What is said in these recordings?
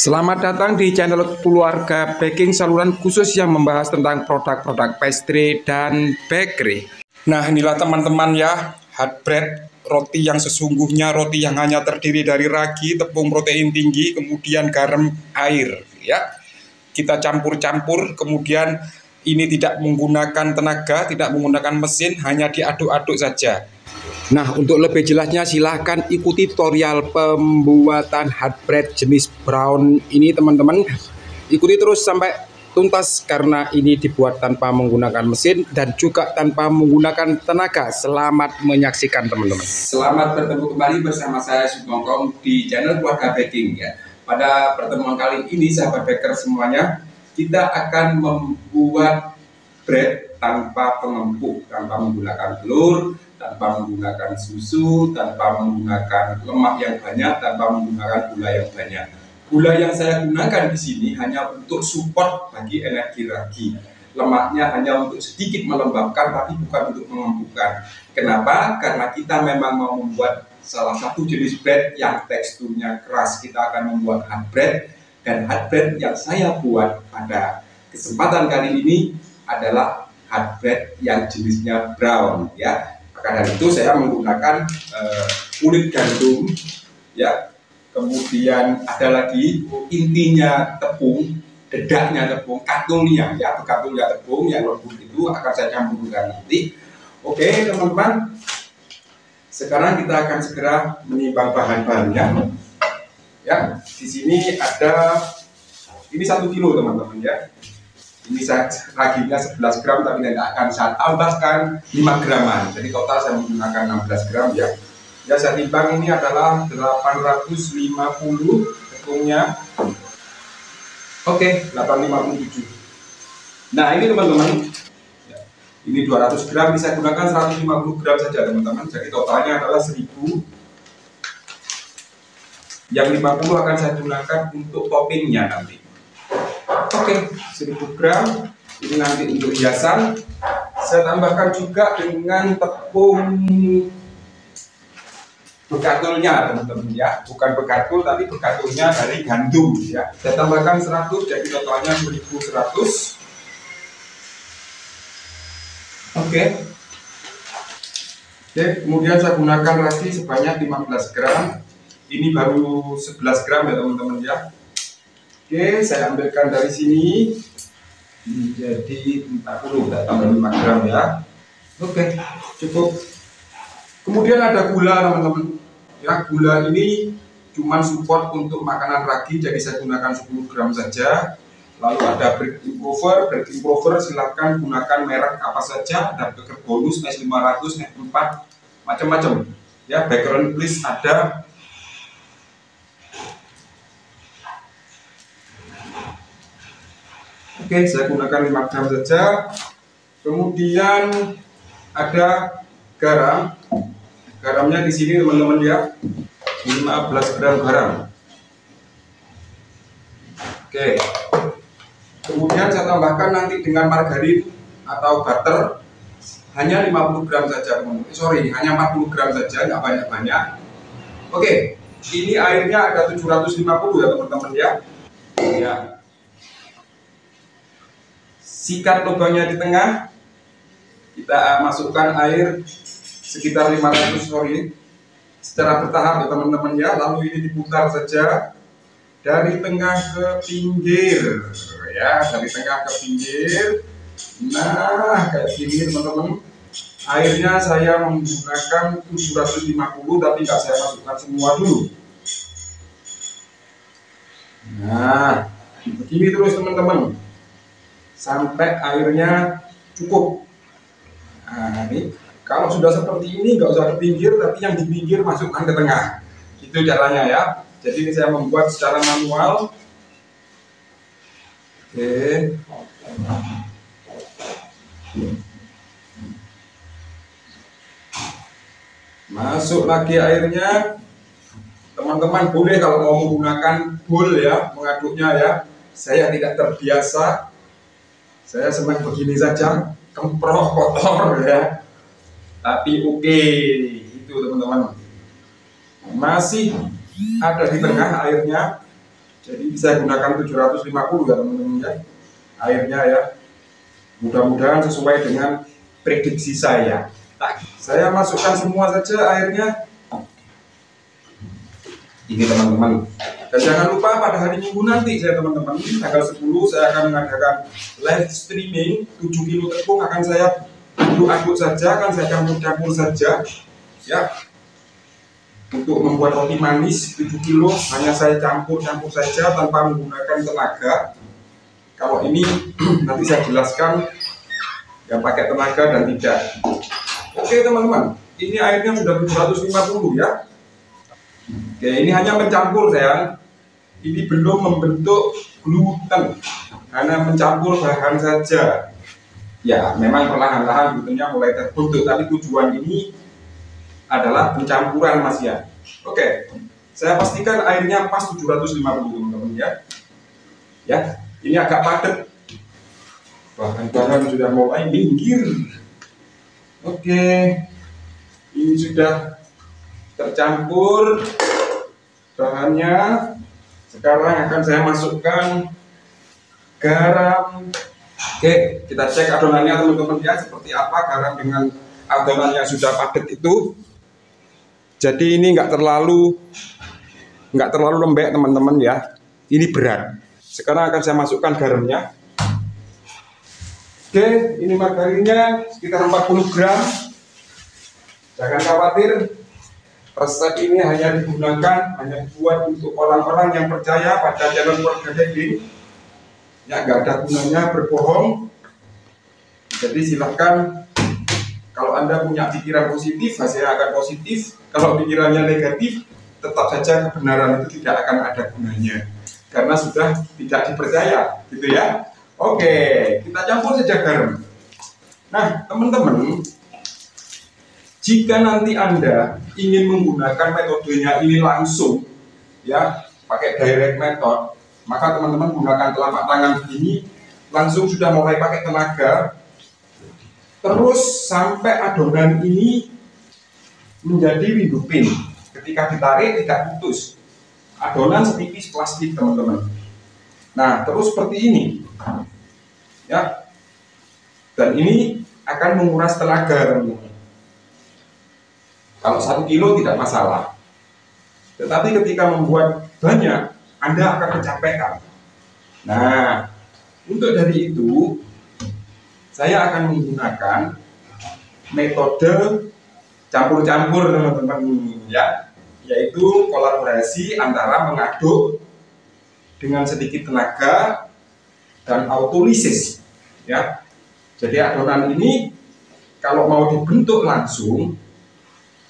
Selamat datang di channel Keluarga Baking, saluran khusus yang membahas tentang produk-produk pastry dan bakery. Nah, inilah teman-teman ya, hot bread, roti yang sesungguhnya, roti yang hanya terdiri dari ragi, tepung protein tinggi, kemudian garam, air ya. Kita campur-campur, kemudian ini tidak menggunakan tenaga, tidak menggunakan mesin, hanya diaduk-aduk saja. Nah, untuk lebih jelasnya silahkan ikuti tutorial pembuatan hot bread jenis brown ini teman-teman. Ikuti terus sampai tuntas karena ini dibuat tanpa menggunakan mesin dan juga tanpa menggunakan tenaga. Selamat menyaksikan teman-teman. Selamat bertemu kembali bersama saya Sugongkong di channel Keluarga Baking ya. Pada pertemuan kali ini sahabat baker semuanya, kita akan membuat bread tanpa pengempuk, tanpa menggunakan telur, tanpa menggunakan susu, tanpa menggunakan lemak yang banyak, tanpa menggunakan gula yang banyak. Gula yang saya gunakan di sini hanya untuk support bagi energi ragi. Lemaknya hanya untuk sedikit melembabkan, tapi bukan untuk mengempukkan. Kenapa? Karena kita memang mau membuat salah satu jenis bread yang teksturnya keras. Kita akan membuat hot bread, dan hot bread yang saya buat pada kesempatan kali ini adalah hot bread yang jenisnya brown ya. Maka dari itu saya menggunakan kulit gandum ya, kemudian ada lagi intinya tepung, dedaknya tepung, katulnya ya, bekatulnya tepung yang lembut itu akan saya campurkan nanti. Oke teman-teman, sekarang kita akan segera menimbang bahan-bahannya ya. Di sini ada, ini 1 kilo teman-teman ya. Ini saya raginya 11 gram, tapi nanti akan saya tambahkan 5 graman. Jadi total saya menggunakan 16 gram ya. Ya, saya timbang ini adalah 850 tepungnya. Oke, 857. Nah, ini teman-teman. Ya, ini 200 gram, ini saya gunakan 150 gram saja teman-teman. Jadi totalnya adalah 1000. Yang 50 akan saya gunakan untuk toppingnya nanti. Oke, 1000 gram ini nanti untuk hiasan. Saya tambahkan juga dengan tepung bekatulnya teman-teman ya, bukan bekatul tapi bekatulnya dari gandum ya. Saya tambahkan 100, jadi totalnya 1100. Oke, kemudian saya gunakan ragi sebanyak 15 gram. Ini baru 11 gram ya teman-teman ya. Oke, saya ambilkan dari sini menjadi 40, tambah 5 gram ya. Oke, cukup. Kemudian ada gula teman-teman ya. Gula ini cuma support untuk makanan ragi, jadi saya gunakan 10 gram saja. Lalu ada bread improver silahkan gunakan merek apa saja. Ada baker bonus S500, S4, macam-macam ya. Bakeron please ada. Oke, saya gunakan 5 gram saja. Kemudian ada garam. Garamnya di sini teman-teman ya, 15 gram garam. Oke. Kemudian saya tambahkan nanti dengan margarin atau butter hanya 50 gram saja teman-teman. Hanya 40 gram saja, nggak banyak-banyak. Oke, ini airnya ada 750 ya teman-teman ya. Ya. Sikat lubangnya di tengah, kita masukkan air sekitar 500 secara bertahap ya teman-teman ya. Lalu ini diputar saja dari tengah ke pinggir ya, dari tengah ke pinggir. Nah, kayak gini teman-teman. Airnya saya menggunakan 750, tapi nggak saya masukkan semua dulu. Nah, begini terus teman-teman sampai airnya cukup. Nah, ini kalau sudah seperti ini nggak usah ke pinggir, tapi yang di pinggir masukkan ke tengah. Itu caranya ya. Jadi ini saya membuat secara manual. Oke. Masuk lagi airnya. Teman-teman boleh kalau mau menggunakan bowl ya, mengaduknya ya. Saya tidak terbiasa. Saya senang begini saja, kemproh kotor ya. Tapi oke, itu teman-teman. Masih ada di tengah airnya. Jadi bisa gunakan 750 ya teman-teman ya airnya ya. Mudah-mudahan sesuai dengan prediksi saya. Nah, saya masukkan semua saja airnya. Ini teman-teman. Dan jangan lupa pada hari Minggu nanti saya teman-teman, tanggal 10 saya akan mengadakan live streaming 7 kilo tepung akan saya aduk-aduk saja, akan saya campur-campur saja ya. Untuk membuat roti manis 7 kilo hanya saya campur-campur saja tanpa menggunakan tenaga. Kalau ini nanti saya jelaskan yang pakai tenaga dan tidak. Oke teman-teman, ini airnya sudah 750 ya. Oke, ini hanya mencampur saya. Ini belum membentuk gluten, hanya mencampur bahan saja. Ya, memang perlahan-lahan glutennya mulai terbentuk, tapi tujuan ini adalah pencampuran Mas ya. Oke, saya pastikan airnya pas 750 teman-teman ya. Ya, ini agak padat. Bahan-bahan sudah mulai minggir. Oke, ini sudah tercampur bahannya. Sekarang akan saya masukkan garam. Oke, kita cek adonannya teman-teman ya, seperti apa garam dengan adonan yang sudah padat itu. Jadi ini nggak terlalu lembek teman-teman ya. Ini berat. Sekarang akan saya masukkan garamnya. Oke, ini margarinnya sekitar 40 gram. Jangan khawatir, resep ini hanya dibuat untuk orang-orang yang percaya pada channel keluarga baking. Ya, nggak ada gunanya berbohong. Jadi silahkan, kalau Anda punya pikiran positif, hasilnya akan positif. Kalau pikirannya negatif, tetap saja kebenaran itu tidak akan ada gunanya, karena sudah tidak dipercaya, gitu ya. Oke, kita campur saja garam. Nah, teman-teman, jika nanti Anda ingin menggunakan metodenya ini langsung, ya, pakai direct method, maka teman-teman gunakan telapak tangan begini, langsung sudah mulai pakai tenaga, terus sampai adonan ini menjadi window pin. Ketika ditarik tidak putus. Adonan setipis plastik teman-teman. Nah, terus seperti ini, ya, dan ini akan menguras tenaga teman-teman. Kalau 1 kilo tidak masalah, tetapi ketika membuat banyak, Anda akan kecapean. Nah, untuk dari itu, saya akan menggunakan metode campur-campur teman-teman ya, yaitu kolaborasi antara mengaduk dengan sedikit tenaga dan autolisis ya. Jadi adonan ini kalau mau dibentuk langsung,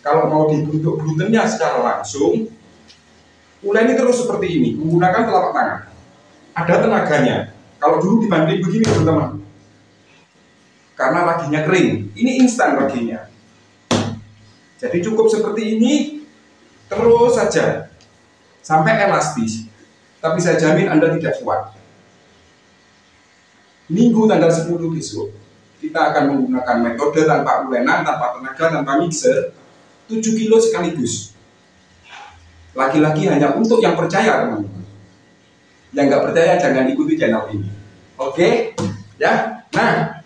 kalau mau dibentuk glutennya secara langsung, uleni terus seperti ini, menggunakan telapak tangan. Ada tenaganya. Kalau dulu dibanding begini teman-teman, karena raginya kering, ini instan raginya. Jadi cukup seperti ini, terus saja sampai elastis. Tapi saya jamin Anda tidak kuat. Minggu tanggal 10 besok, kita akan menggunakan metode tanpa ulenan, tanpa tenaga, tanpa mixer, 7 kilo sekaligus. Lagi-lagi hanya untuk yang percaya teman-teman. Yang nggak percaya jangan ikuti channel ini. Oke? Ya. Nah,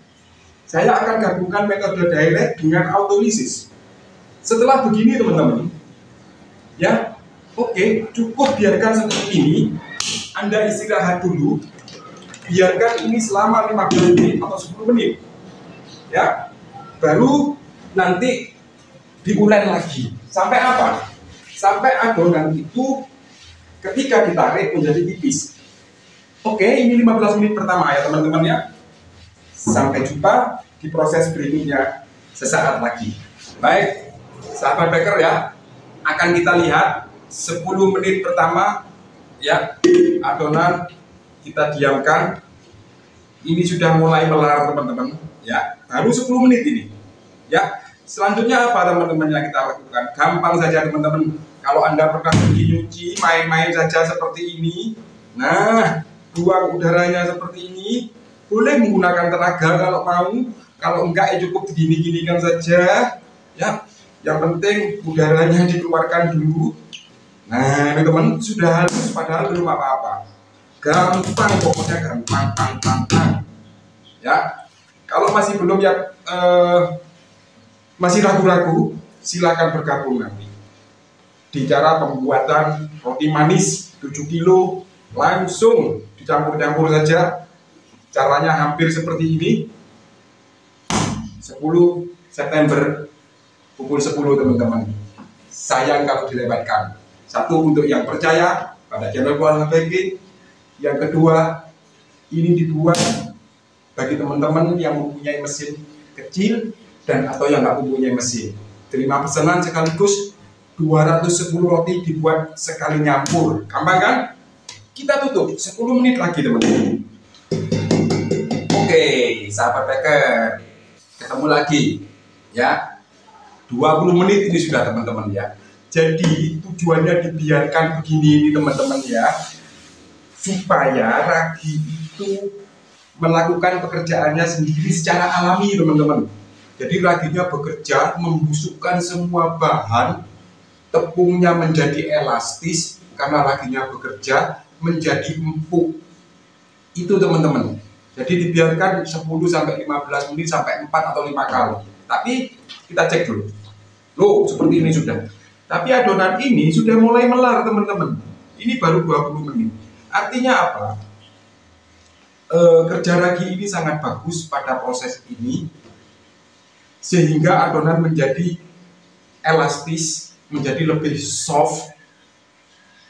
saya akan gabungkan metode direct dengan autolisis. Setelah begini teman-teman, ya, oke, cukup biarkan seperti ini. Anda istirahat dulu, biarkan ini selama 15 menit atau 10 menit, ya, baru nanti diulen lagi. Sampai apa? Sampai adonan itu ketika ditarik menjadi tipis. Oke, ini 15 menit pertama ya teman-teman ya. Sampai jumpa di proses berikutnya sesaat lagi. Baik, sahabat baker ya, akan kita lihat 10 menit pertama ya, adonan kita diamkan. Ini sudah mulai melar teman-teman ya, baru 10 menit ini ya. Selanjutnya apa teman-teman yang kita lakukan? Gampang saja teman-teman. Kalau Anda pernah pergi nyuci, main-main saja seperti ini. Nah, buang udaranya seperti ini. Boleh menggunakan tenaga kalau mau. Kalau enggak ya cukup digini-ginikan saja ya. Yang penting udaranya dikeluarkan dulu. Nah ini teman, sudah halus padahal belum apa-apa. Gampang, pokoknya gampang, ya. Kalau masih belum ya, masih ragu-ragu, silakan bergabung nanti di cara pembuatan roti manis 7 kilo. Langsung dicampur-campur saja. Caranya hampir seperti ini. 10 September pukul 10 teman-teman. Sayang kalau dilewatkan. Satu, untuk yang percaya pada channel Keluarga Baking. Yang kedua, ini dibuat bagi teman-teman yang mempunyai mesin kecil dan atau yang nggak mempunyai mesin. Terima pesanan sekaligus 210 roti dibuat sekali nyampur. Gampang kan? Kita tutup 10 menit lagi teman-teman. Oke, sahabat baker, ketemu lagi ya. 20 menit ini sudah teman-teman ya. Jadi tujuannya dibiarkan begini ini teman-teman ya, supaya ragi itu melakukan pekerjaannya sendiri secara alami teman-teman. Jadi raginya bekerja membusukkan semua bahan, tepungnya menjadi elastis karena raginya bekerja menjadi empuk. Itu teman-teman. Jadi dibiarkan 10 sampai 15 menit sampai 4 atau 5 kali. Tapi kita cek dulu. Loh, seperti ini sudah. Tapi adonan ini sudah mulai melar teman-teman. Ini baru 20 menit. Artinya apa? Kerja ragi ini sangat bagus pada proses ini, sehingga adonan menjadi elastis, menjadi lebih soft.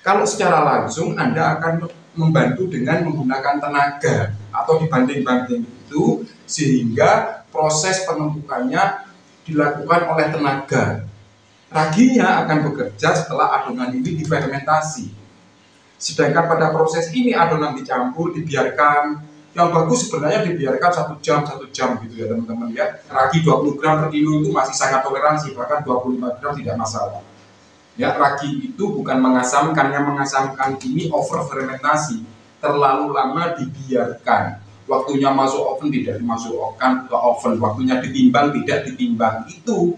Kalau secara langsung Anda akan membantu dengan menggunakan tenaga atau dibanding-banding itu, sehingga proses penumpukannya dilakukan oleh tenaga. Raginya akan bekerja setelah adonan ini difermentasi. Sedangkan pada proses ini adonan dicampur, dibiarkan. Yang bagus sebenarnya dibiarkan 1 jam gitu ya teman-teman ya. Ragi 20 gram per kilo itu masih sangat toleransi, bahkan 25 gram tidak masalah. Ya, ragi itu bukan mengasamkan, yang mengasamkan ini over fermentasi. Terlalu lama dibiarkan. Waktunya masuk oven tidak dimasukkan ke oven, waktunya ditimbang tidak ditimbang. Itu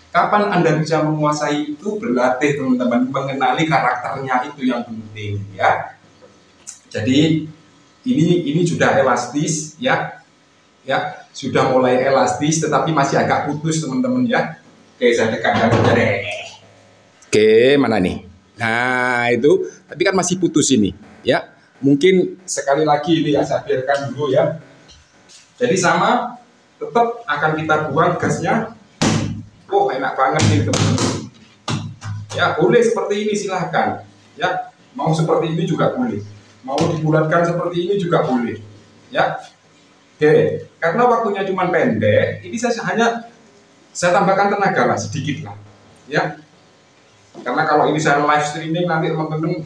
kapan Anda bisa menguasai itu, berlatih teman-teman, mengenali karakternya, itu yang penting ya. Jadi ini sudah elastis ya, sudah mulai elastis, tetapi masih agak putus teman-teman ya. Oke, saya tekan deh. Oke, mana nih? Nah itu, tapi kan masih putus ini ya. Mungkin sekali lagi ini ya, saya biarkan dulu ya. Jadi sama, tetap akan kita buang gasnya. Oh, enak banget nih teman-teman. Ya, boleh seperti ini silahkan. Ya, mau seperti ini juga boleh. Mau dibulatkan seperti ini juga boleh. Ya, oke. Karena waktunya cuma pendek, ini saya tambahkan tenaga lah sedikit lah. Ya, karena kalau ini saya live streaming nanti teman-teman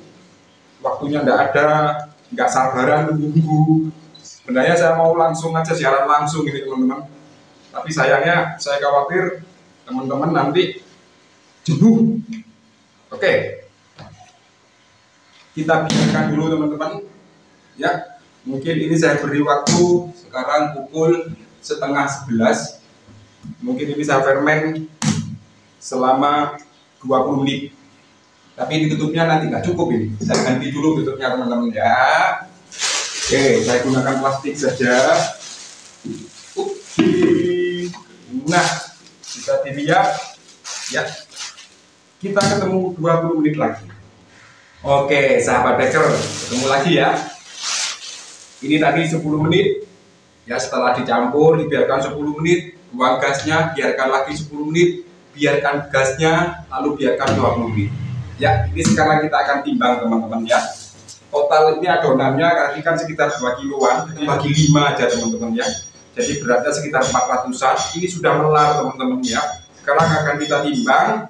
waktunya nggak sabaran menunggu. Sebenarnya saya mau langsung aja siaran langsung ini teman-teman. Tapi sayangnya saya khawatir teman-teman nanti jenuh. Oke, kita biarkan dulu teman-teman ya. Mungkin ini saya beri waktu sekarang pukul 10:30. Mungkin ini saya ferment selama 20 menit. Tapi ditutupnya nanti nggak cukup ini. Saya ganti dulu tutupnya teman-teman ya. Oke, saya gunakan plastik saja. Nah, bisa dilihat ya, kita ketemu 20 menit lagi. Oke sahabat baker, ketemu lagi ya. Ini tadi 10 menit ya, setelah dicampur dibiarkan 10 menit, buang gasnya, biarkan lagi 10 menit, biarkan gasnya, lalu biarkan 20 menit ya. Ini sekarang kita akan timbang teman-teman ya. Total ini adonannya tadi kan sekitar 2 kiloan, bagi 5 aja teman-teman ya. Jadi beratnya sekitar 400-an. Ini sudah melar teman-teman ya. Sekarang akan kita timbang.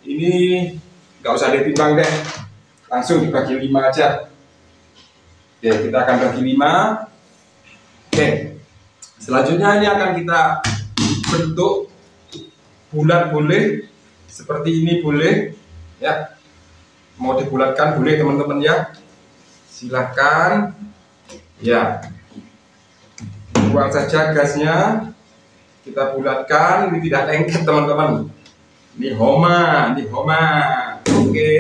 Ini nggak usah ditimbang deh, langsung dibagi 5 aja. Oke, kita akan bagi 5. Oke, selanjutnya ini akan kita bentuk bulat, boleh seperti ini boleh ya. Mau dibulatkan boleh teman-teman ya, silahkan ya. Buang saja gasnya, kita bulatkan. Ini tidak lengket teman-teman. Ini homa, Oke.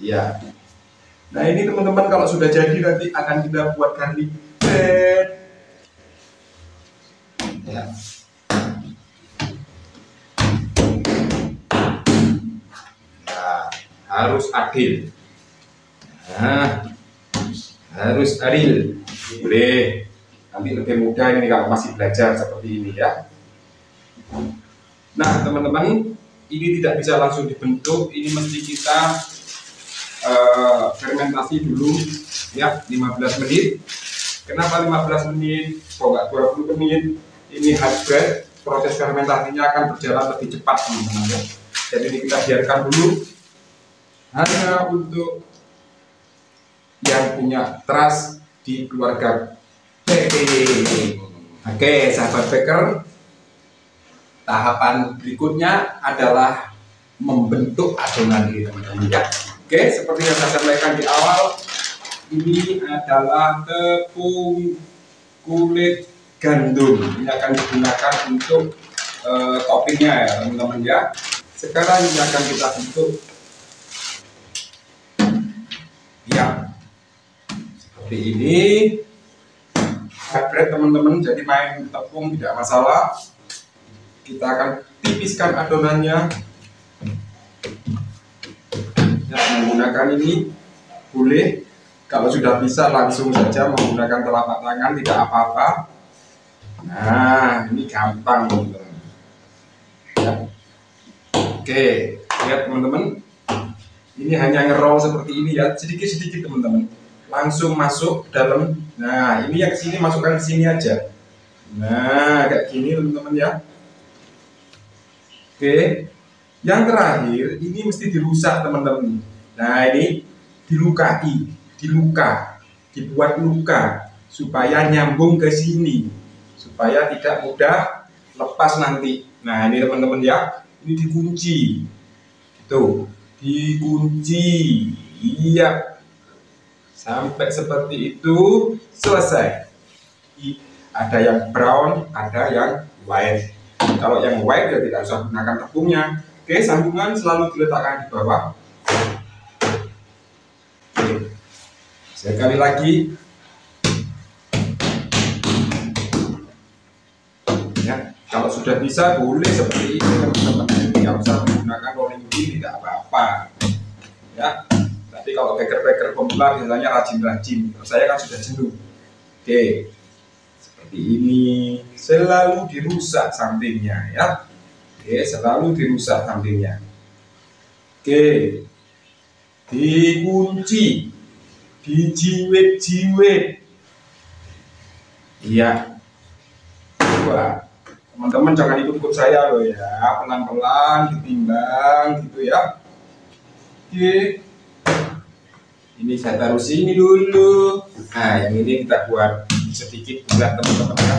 Ya. Nah ini teman-teman kalau sudah jadi nanti akan kita buat garlic bread. Ya. Nah, harus adil. Nah, harus adil. Boleh. Nanti lebih mudah ini kalau masih belajar seperti ini ya. Nah teman-teman, ini tidak bisa langsung dibentuk. Ini mesti kita fermentasi dulu ya 15 menit. Kenapa 15 menit? Kok nggak 20 menit? Ini hard bread, proses fermentasinya akan berjalan lebih cepat teman-teman ya. Jadi ini kita biarkan dulu hanya untuk yang punya trust di keluarga baking. Oke sahabat baker, tahapan berikutnya adalah membentuk adonan ini teman-teman ya. Oke, seperti yang saya sampaikan di awal, ini adalah tepung kulit gandum. Ini akan digunakan untuk toppingnya ya teman-teman ya. Sekarang ini akan kita bentuk ya seperti ini. Hard bread teman-teman, jadi main tepung tidak masalah. Kita akan tipiskan adonannya. Ya, menggunakan ini boleh, kalau sudah bisa langsung saja menggunakan telapak tangan, tidak apa-apa. Nah ini gampang teman-teman ya. Oke, lihat teman-teman, ini hanya ngerol seperti ini ya, sedikit-sedikit teman-teman, langsung masuk dalam. Nah ini yang kesini masukkan ke sini aja. Nah kayak gini teman-teman ya. Oke, yang terakhir ini mesti dirusak teman-teman. Nah ini dilukai, dibuat luka supaya nyambung ke sini, supaya tidak mudah lepas nanti. Nah ini teman-teman ya, ini dikunci, tuh dikunci, iya, sampai seperti itu selesai. Ada yang brown, ada yang white. Kalau yang white ya tidak usah gunakan tepungnya. Oke, sambungan selalu diletakkan di bawah. Oke. Sekali lagi. Ya, kalau sudah bisa boleh seperti ini teman-teman. Tidak usah menggunakan rolling pin, tidak apa-apa. Ya. Tapi kalau baker-baker pemula biasanya rajin-rajin. Saya kan sudah jenuh. Oke. Seperti ini, selalu dirusak sampingnya ya. Oke, selalu dirusak sampingnya. Oke, dikunci, dijiwit-jiwit. Iya. Wah, teman-teman jangan ikut-ikut saya loh ya, pelan-pelan ditimbang gitu ya. Oke, ini saya taruh sini dulu. Nah yang ini kita buat sedikit bulat teman-teman ya.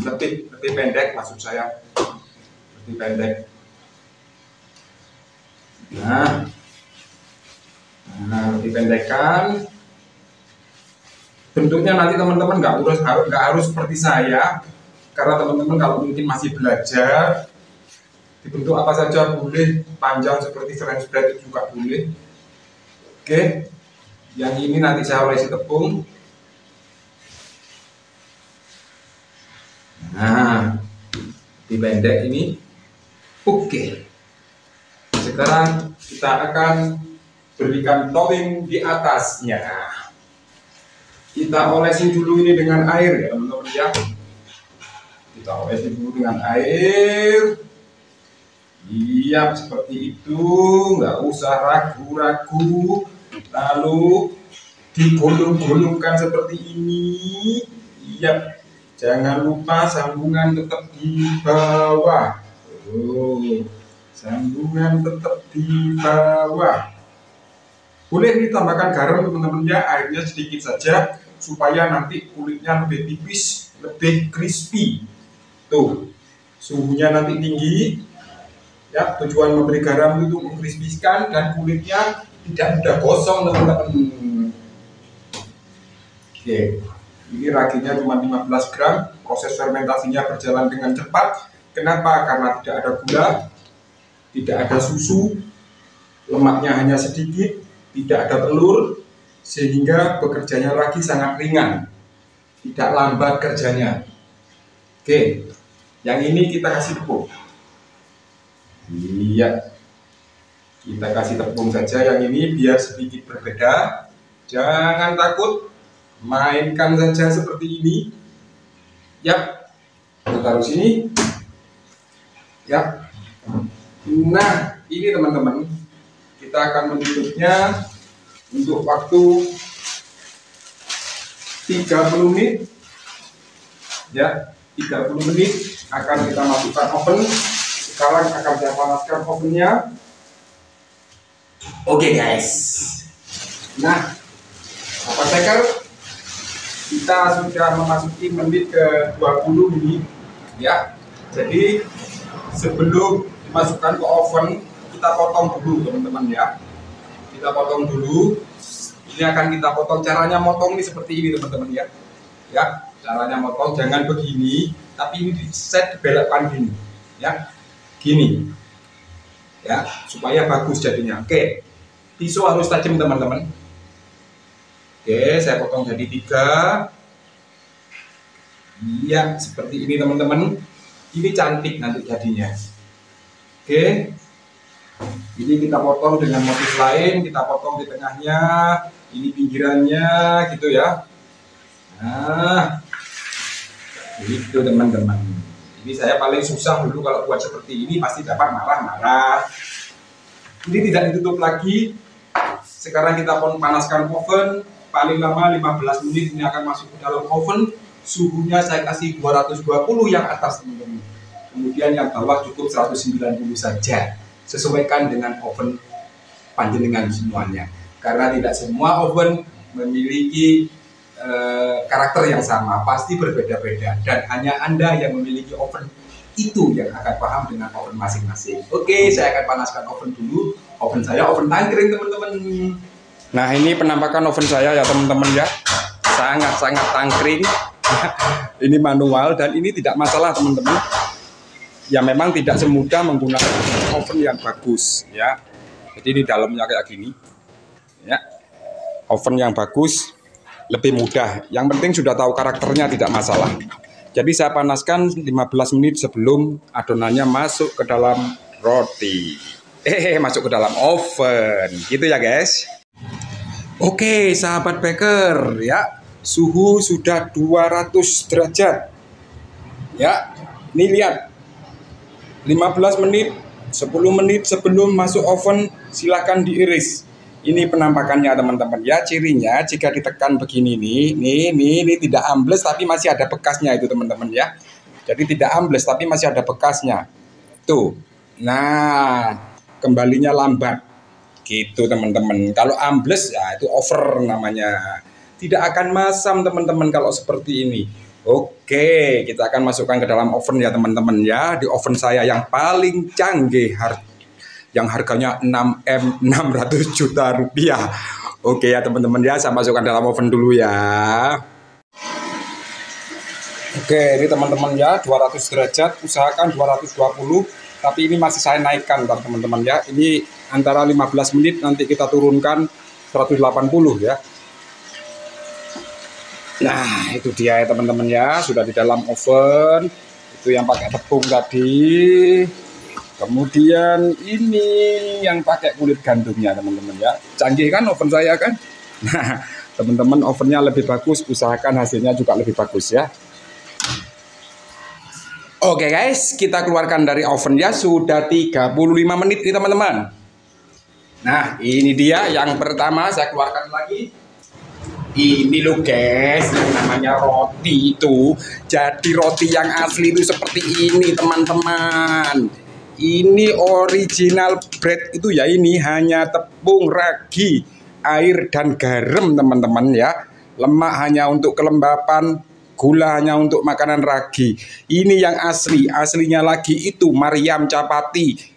Lebih pendek maksud saya, lebih pendek. Nah lebih pendekkan bentuknya nanti teman-teman, nggak harus seperti saya, karena teman-teman kalau mungkin masih belajar, dibentuk apa saja boleh, panjang seperti French bread itu juga boleh. Oke, yang ini nanti saya olesi tepung. Nah, lebih pendek ini. Oke. Sekarang kita akan berikan topping di atasnya. Kita olesin dulu ini dengan air ya teman-teman ya. Kita olesin dulu dengan air. Iya, seperti itu, nggak usah ragu-ragu. Lalu digulung-gulungkan seperti ini. Iya. Jangan lupa sambungan tetap di bawah. Sambungan tetap di bawah. Boleh ditambahkan garam teman-teman ya, airnya sedikit saja supaya nanti kulitnya lebih tipis, lebih crispy. Tuh, suhunya nanti tinggi. Ya, tujuan memberi garam itu mengkrispikan dan kulitnya tidak mudah gosong teman-teman. Oke. Ini raginya cuma 15 gram, proses fermentasinya berjalan dengan cepat. Kenapa? Karena tidak ada gula, tidak ada susu, lemaknya hanya sedikit, tidak ada telur, sehingga bekerjanya ragi sangat ringan, tidak lambat kerjanya. Oke, yang ini kita kasih tepung. Iya, kita kasih tepung saja yang ini biar sedikit berbeda. Jangan takut, mainkan saja seperti ini. Yap, kita taruh sini. Yap. Nah, ini teman-teman, kita akan menutupnya untuk waktu 30 menit. Ya, 30 menit akan kita masukkan oven. Sekarang akan saya panaskan ovennya. Oke guys. Nah, Sobat Baker, kita sudah memasuki menit ke 20 ini. Ya, jadi sebelum dimasukkan ke oven, kita potong dulu teman-teman ya. Kita potong dulu. Ini akan kita potong. Caranya motong ini seperti ini teman-teman ya. Ya, caranya motong jangan begini, tapi ini di set belakang gini. Ya. Gini ya, supaya bagus jadinya. Oke, pisau harus tajam teman-teman. Oke, saya potong jadi 3. Iya, seperti ini teman-teman. Ini cantik nanti jadinya. Oke, ini kita potong dengan motif lain. Kita potong di tengahnya, ini pinggirannya gitu ya. Nah, itu teman-teman. Ini saya paling susah dulu kalau buat seperti ini, pasti dapat marah-marah. Ini tidak ditutup lagi. Sekarang kita panaskan oven, paling lama 15 menit ini akan masuk ke dalam oven. Suhunya saya kasih 220 yang atas teman-teman. Kemudian yang bawah cukup 190 saja. Sesuaikan dengan oven panjenengan semuanya. Karena tidak semua oven memiliki karakter yang sama, pasti berbeda-beda, dan hanya Anda yang memiliki oven itu yang akan paham dengan oven masing-masing. Oke, saya akan panaskan oven dulu. Oven saya oven tangkring teman-teman. Nah, ini penampakan oven saya ya teman-teman ya, sangat-sangat tangkring. Ini manual dan ini tidak masalah teman-teman. Ya memang tidak semudah menggunakan oven yang bagus ya. Jadi ini dalamnya kayak gini ya. Oven yang bagus lebih mudah. Yang penting sudah tahu karakternya, tidak masalah. Jadi saya panaskan 15 menit sebelum adonannya masuk ke dalam roti. Masuk ke dalam oven. Gitu ya guys. Oke, sahabat baker ya. Suhu sudah 200 derajat. Ya. Ini lihat. 15 menit, 10 menit sebelum masuk oven silahkan diiris. Ini penampakannya teman-teman ya, cirinya jika ditekan begini nih tidak ambles tapi masih ada bekasnya itu teman-teman ya. Jadi tidak ambles tapi masih ada bekasnya. Tuh. Nah, kembalinya lambat. Gitu teman-teman. Kalau ambles ya itu over namanya. Tidak akan masam teman-teman kalau seperti ini. Oke, kita akan masukkan ke dalam oven ya teman-teman ya. Di oven saya yang paling canggih, yang harganya 6M 600 juta rupiah. Oke ya teman-teman ya, saya masukkan dalam oven dulu ya. Oke, ini teman-teman ya, 200 derajat, usahakan 220, tapi ini masih saya naikkan teman-teman ya. Ini antara 15 menit nanti kita turunkan 180 ya. Nah, itu dia ya teman-teman ya, sudah di dalam oven. Itu yang pakai tepung tadi. Kemudian ini yang pakai kulit gandumnya teman-teman ya. Canggih kan oven saya kan. Nah teman-teman, ovennya lebih bagus, usahakan hasilnya juga lebih bagus ya. Oke guys, kita keluarkan dari oven ya. Sudah 35 menit nih teman-teman. Nah ini dia yang pertama, saya keluarkan lagi. Ini loh guys, yang namanya roti itu. Jadi roti yang asli itu seperti ini teman-teman. Ini original bread itu ya, ini hanya tepung, ragi, air dan garam teman-teman ya. Lemak hanya untuk kelembapan, gula hanya untuk makanan ragi. Ini yang asli, aslinya lagi itu Maryam Chapati.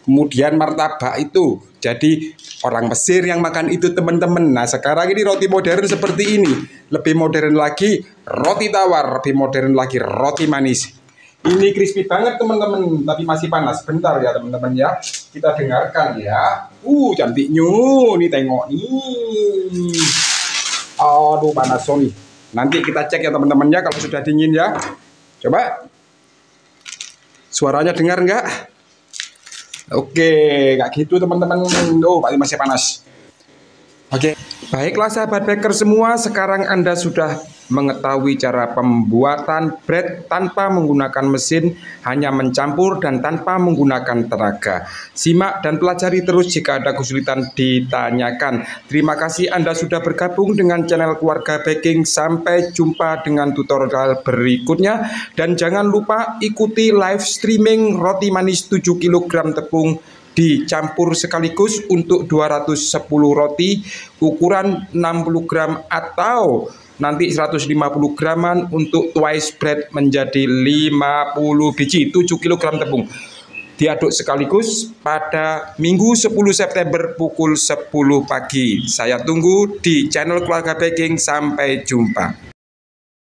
Kemudian martabak itu. Jadi orang Mesir yang makan itu teman-teman. Nah sekarang ini roti modern seperti ini. Lebih modern lagi roti tawar, lebih modern lagi roti manis. Ini crispy banget teman-teman, tapi masih panas. Bentar ya teman-teman ya, kita dengarkan ya. Cantiknya, nih tengok nih. Aduh panas nih. Nanti kita cek ya teman-teman ya kalau sudah dingin ya. Coba. Suaranya dengar nggak? Oke, kayak gitu teman-teman. Masih panas. Oke. Baiklah sahabat baker semua, sekarang Anda sudah mengetahui cara pembuatan bread tanpa menggunakan mesin, hanya mencampur dan tanpa menggunakan tenaga. Simak dan pelajari terus jika ada kesulitan ditanyakan. Terima kasih Anda sudah bergabung dengan channel Keluarga Baking. Sampai jumpa dengan tutorial berikutnya. Dan jangan lupa ikuti live streaming roti manis 7 kg tepung dicampur sekaligus untuk 210 roti ukuran 60 gram atau nanti 150 graman untuk twice bread menjadi 50 biji 7 kg tepung. Diaduk sekaligus pada Minggu 10 September pukul 10 pagi. Saya tunggu di channel Keluarga Baking. Sampai jumpa.